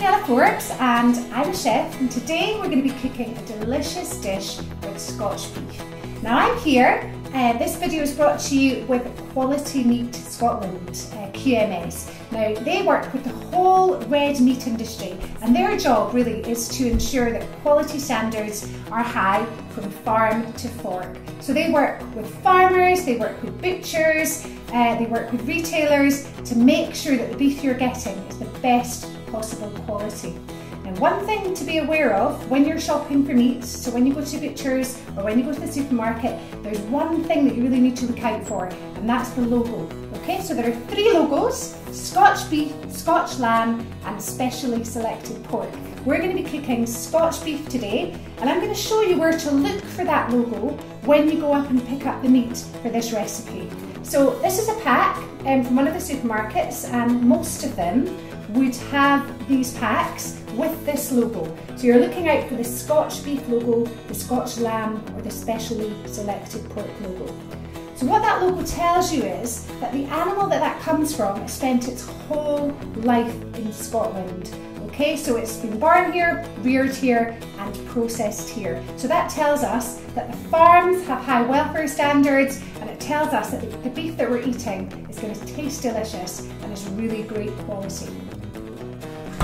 Daniella Forbes and I'm a chef, and today we're going to be cooking a delicious dish with Scotch beef. Now I'm here, this video is brought to you with Quality Meat Scotland, QMS. Now they work with the whole red meat industry and their job really is to ensure that quality standards are high from farm to fork. So they work with farmers, they work with butchers, they work with retailers to make sure that the beef you're getting is the best possible quality. And one thing to be aware of when you're shopping for meat, so when you go to butchers or when you go to the supermarket, there's one thing that you really need to look out for, and that's the logo. Okay, so there are 3 logos: Scotch beef, Scotch lamb, and specially selected pork. We're going to be cooking Scotch beef today, and I'm going to show you where to look for that logo when you go up and pick up the meat for this recipe. So this is a pack from one of the supermarkets, and most of them would have these packs with this logo. So you're looking out for the Scotch beef logo, the Scotch lamb, or the specially selected pork logo. So what that logo tells you is that the animal that comes from has spent its whole life in Scotland. Okay, so it's been born here, reared here, and processed here. So that tells us that the farms have high welfare standards, and it tells us that the beef that we're eating is going to taste delicious and is really great quality.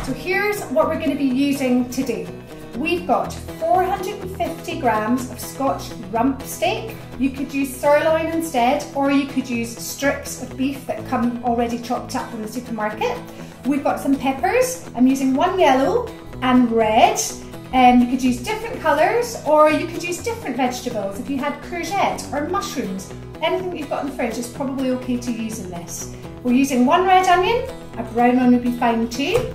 So here's what we're going to be using today. We've got 450 grams of Scotch rump steak. You could use sirloin instead, or you could use strips of beef that come already chopped up from the supermarket. We've got some peppers. I'm using 1 yellow and red. You could use different colours, or you could use different vegetables. If you had courgette or mushrooms, anything that you've got in the fridge is probably okay to use in this. We're using 1 red onion, a brown one would be fine too.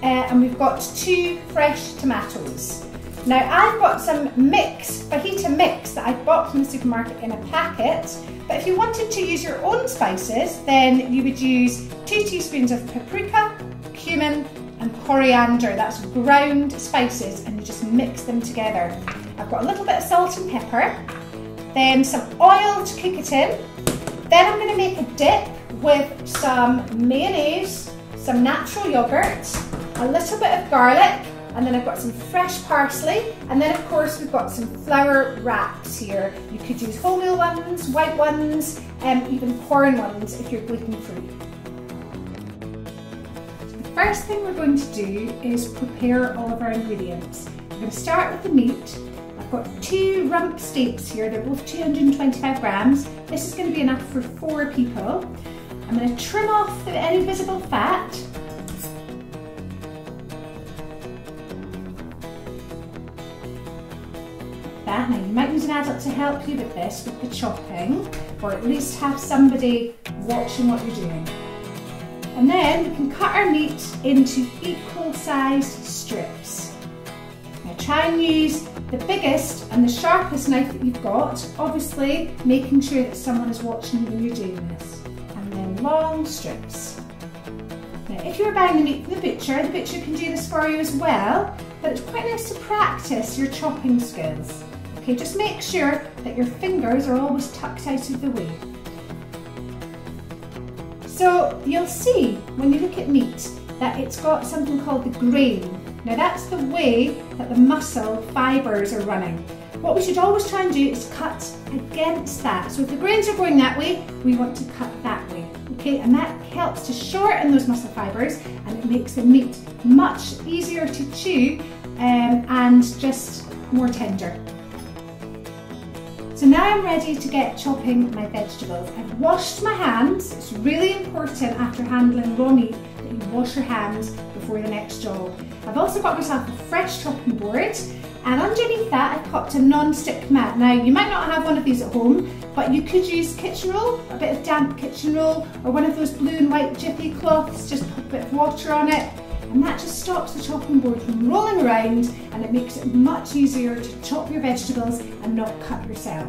And we've got 2 fresh tomatoes. Now I've got some fajita mix that I bought from the supermarket in a packet, but if you wanted to use your own spices, then you would use 2 teaspoons of paprika, cumin, and coriander. That's ground spices, and you just mix them together. I've got a little bit of salt and pepper, then some oil to cook it in. Then I'm going to make a dip with some mayonnaise, some natural yogurt, a little bit of garlic, and then I've got some fresh parsley, and then of course we've got some flour wraps here. You could use wholemeal ones, white ones, and even corn ones if you're gluten free. So the first thing we're going to do is prepare all of our ingredients. We're going to start with the meat. I've got 2 rump steaks here, they're both 225 grams. This is going to be enough for 4 people. I'm going to trim off any visible fat. Now you might need an adult to help you with this, with the chopping, or at least have somebody watching what you're doing. And then we can cut our meat into equal sized strips. Now try and use the biggest and the sharpest knife that you've got, obviously making sure that someone is watching you when you're doing this. And then long strips. Now if you're buying the meat from the butcher can do this for you as well, but it's quite nice to practice your chopping skills. Okay, just make sure that your fingers are always tucked out of the way. So you'll see when you look at meat that it's got something called the grain. Now that's the way that the muscle fibres are running. What we should always try and do is cut against that. So if the grains are going that way, we want to cut that way. Okay, and that helps to shorten those muscle fibres, and it makes the meat much easier to chew and just more tender. So now I'm ready to get chopping my vegetables. I've washed my hands. It's really important after handling raw meat that you wash your hands before the next job. I've also got myself a fresh chopping board, and underneath that I've popped a non-stick mat. Now you might not have one of these at home, but you could use kitchen roll, a bit of damp kitchen roll, or one of those blue and white jiffy cloths, just put a bit of water on it, and that just stops the chopping board from rolling around, and it makes it much easier to chop your vegetables and not cut yourself.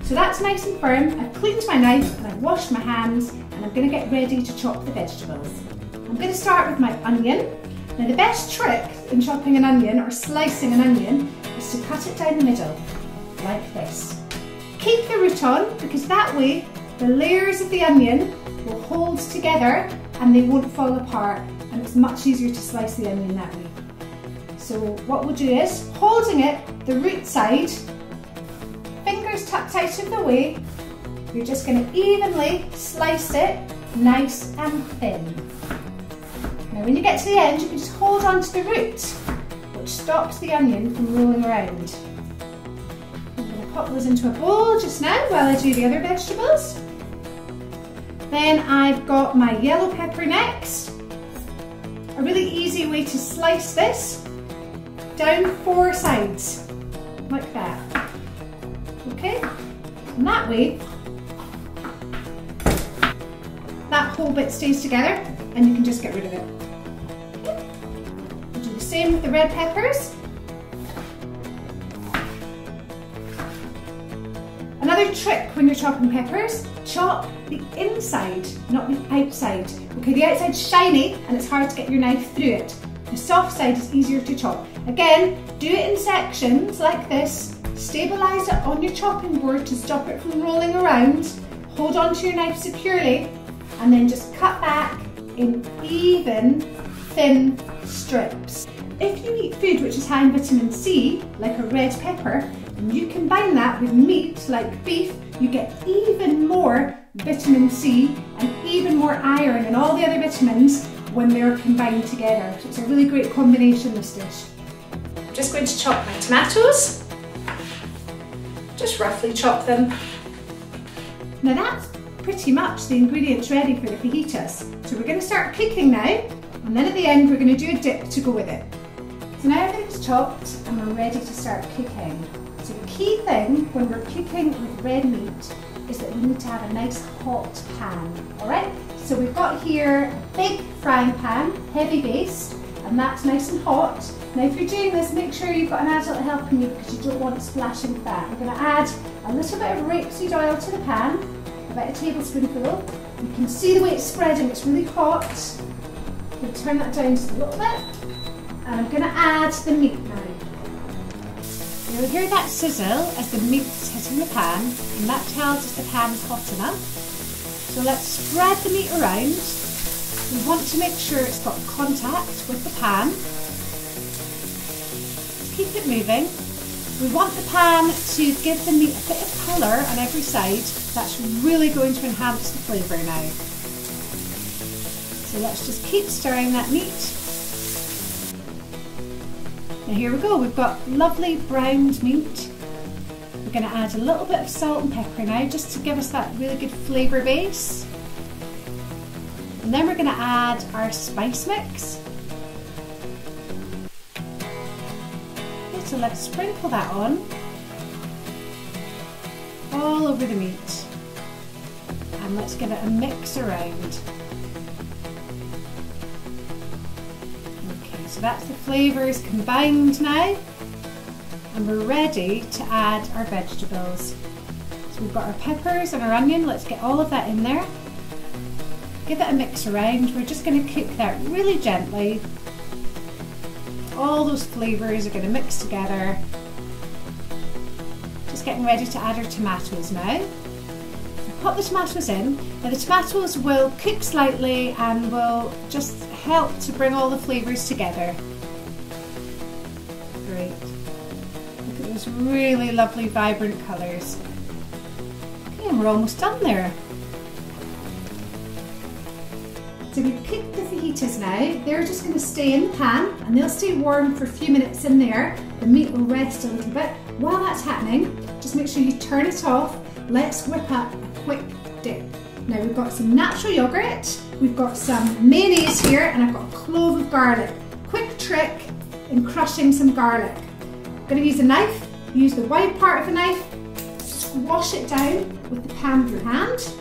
So that's nice and firm. I've cleaned my knife and I've washed my hands, and I'm going to get ready to chop the vegetables. I'm going to start with my onion. Now the best trick in chopping an onion or slicing an onion is to cut it down the middle, like this. Keep the root on, because that way the layers of the onion will hold together and they won't fall apart. And it's much easier to slice the onion that way. So what we'll do is, holding it, the root side, fingers tucked out of the way, you're just going to evenly slice it nice and thin. Now when you get to the end, you can just hold on to the root, which stops the onion from rolling around. I'm going to pop those into a bowl just now while I do the other vegetables. Then I've got my yellow pepper next. A really easy way to slice this, down 4 sides, like that. Okay? And that way, that whole bit stays together and you can just get rid of it. Okay. We'll do the same with the red peppers. Another trick when you're chopping peppers, chop the inside, not the outside. Okay, the outside's shiny and it's hard to get your knife through it. The soft side is easier to chop. Again, do it in sections like this. Stabilise it on your chopping board to stop it from rolling around. Hold on to your knife securely and then just cut back in even, thin strips. If you eat food which is high in vitamin C, like a red pepper, and you combine that with meat like beef, you get even more vitamin C and even more iron and all the other vitamins when they're combined together. So it's a really great combination, this dish. I'm just going to chop my tomatoes. Just roughly chop them. Now that's pretty much the ingredients ready for the fajitas. So we're going to start cooking now, and then at the end we're going to do a dip to go with it. So now everything's chopped and we're ready to start cooking. So the key thing when we're cooking with red meat is that we need to have a nice hot pan, alright? So we've got here a big frying pan, heavy based, and that's nice and hot. Now if you're doing this, make sure you've got an adult helping you because you don't want splashing fat. We're going to add a little bit of rapeseed oil to the pan, about a tablespoonful. You can see the way it's spreading, it's really hot. I'm going to turn that down just a little bit, and I'm going to add the meat now. You'll hear that sizzle as the meat's hitting the pan, and that tells us the pan's hot enough. So let's spread the meat around. We want to make sure it's got contact with the pan. Keep it moving. We want the pan to give the meat a bit of colour on every side. That's really going to enhance the flavour now. So let's just keep stirring that meat. Now here we go, we've got lovely browned meat. We're going to add a little bit of salt and pepper now just to give us that really good flavour base. And then we're going to add our spice mix. Okay, so let's sprinkle that on all over the meat. And let's give it a mix around. So that's the flavours combined now, and we're ready to add our vegetables. So we've got our peppers and our onion, let's get all of that in there. Give it a mix around, we're just going to cook that really gently. All those flavours are going to mix together. Just getting ready to add our tomatoes now. So pop the tomatoes in. Now the tomatoes will cook slightly and will just help to bring all the flavours together. Great. Look at those really lovely vibrant colours. Okay, and we're almost done there. So we've cooked the fajitas now. They're just going to stay in the pan and they'll stay warm for a few minutes in there. The meat will rest a little bit. While that's happening, just make sure you turn it off. Let's whip up a quick dip. Now we've got some natural yogurt, we've got some mayonnaise here, and I've got a clove of garlic. Quick trick in crushing some garlic. I'm going to use a knife, use the wide part of a knife, squash it down with the pan with your hand,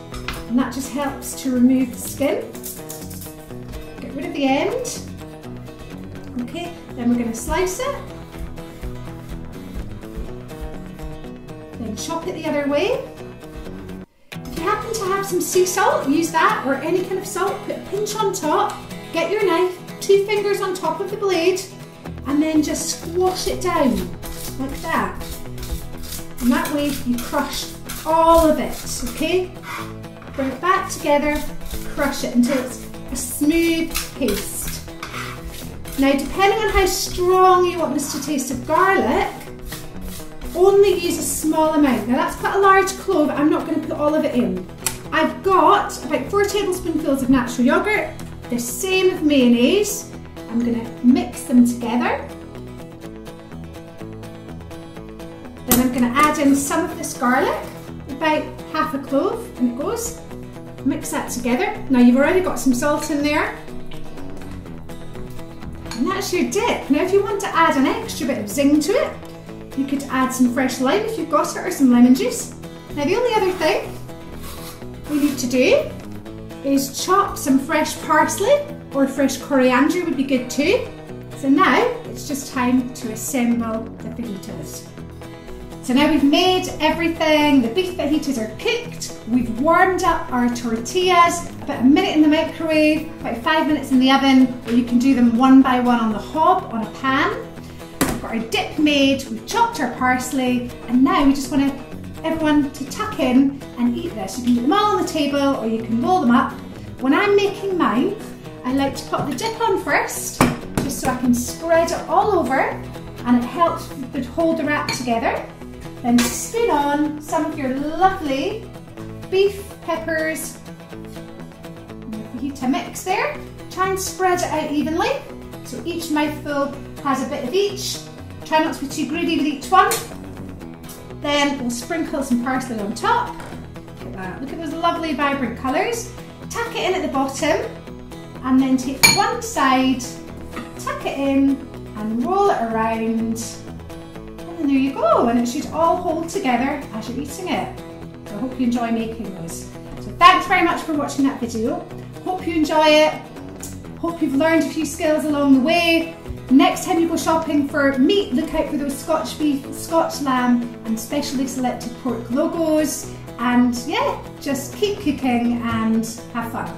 and that just helps to remove the skin. Get rid of the end. Okay, then we're going to slice it. Then chop it the other way. If you happen to have some sea salt, use that, or any kind of salt, put a pinch on top, get your knife, 2 fingers on top of the blade, and then just squash it down, like that. And that way you crush all of it, okay? Bring it back together, crush it until it's a smooth paste. Now, depending on how strong you want this to taste of garlic, only use a small amount. Now that's quite a large clove, I'm not going to put all of it in. I've got about 4 tablespoonfuls of natural yogurt, the same with mayonnaise. I'm going to mix them together. Then I'm going to add in some of this garlic, about half a clove, and it goes. Mix that together. Now you've already got some salt in there. And that's your dip. Now if you want to add an extra bit of zing to it, you could add some fresh lime if you've got it, or some lemon juice. Now the only other thing we need to do is chop some fresh parsley, or fresh coriander would be good too. So now it's just time to assemble the fajitas. So now we've made everything, the beef fajitas are cooked, we've warmed up our tortillas, about a minute in the microwave, about 5 minutes in the oven, or you can do them one by one on the hob, on a pan. We've got our dip made, we've chopped our parsley, and now we just want everyone to tuck in and eat this. You can do them all on the table, or you can roll them up. When I'm making mine, I like to put the dip on first, just so I can spread it all over, and it helps hold the wrap together. Then spoon on some of your lovely beef, peppers, and your fajita mix there. Try and spread it out evenly, so each mouthful has a bit of each. Try not to be too greedy with each one. Then we'll sprinkle some parsley on top. Look at that, look at those lovely vibrant colours. Tuck it in at the bottom, and then take one side, tuck it in, and roll it around. And there you go, and it should all hold together as you're eating it. So I hope you enjoy making those. So thanks very much for watching that video. Hope you enjoy it. Hope you've learned a few skills along the way. Next time you go shopping for meat, look out for those Scotch beef, Scotch lamb, and specially selected pork logos. And yeah, just keep cooking and have fun.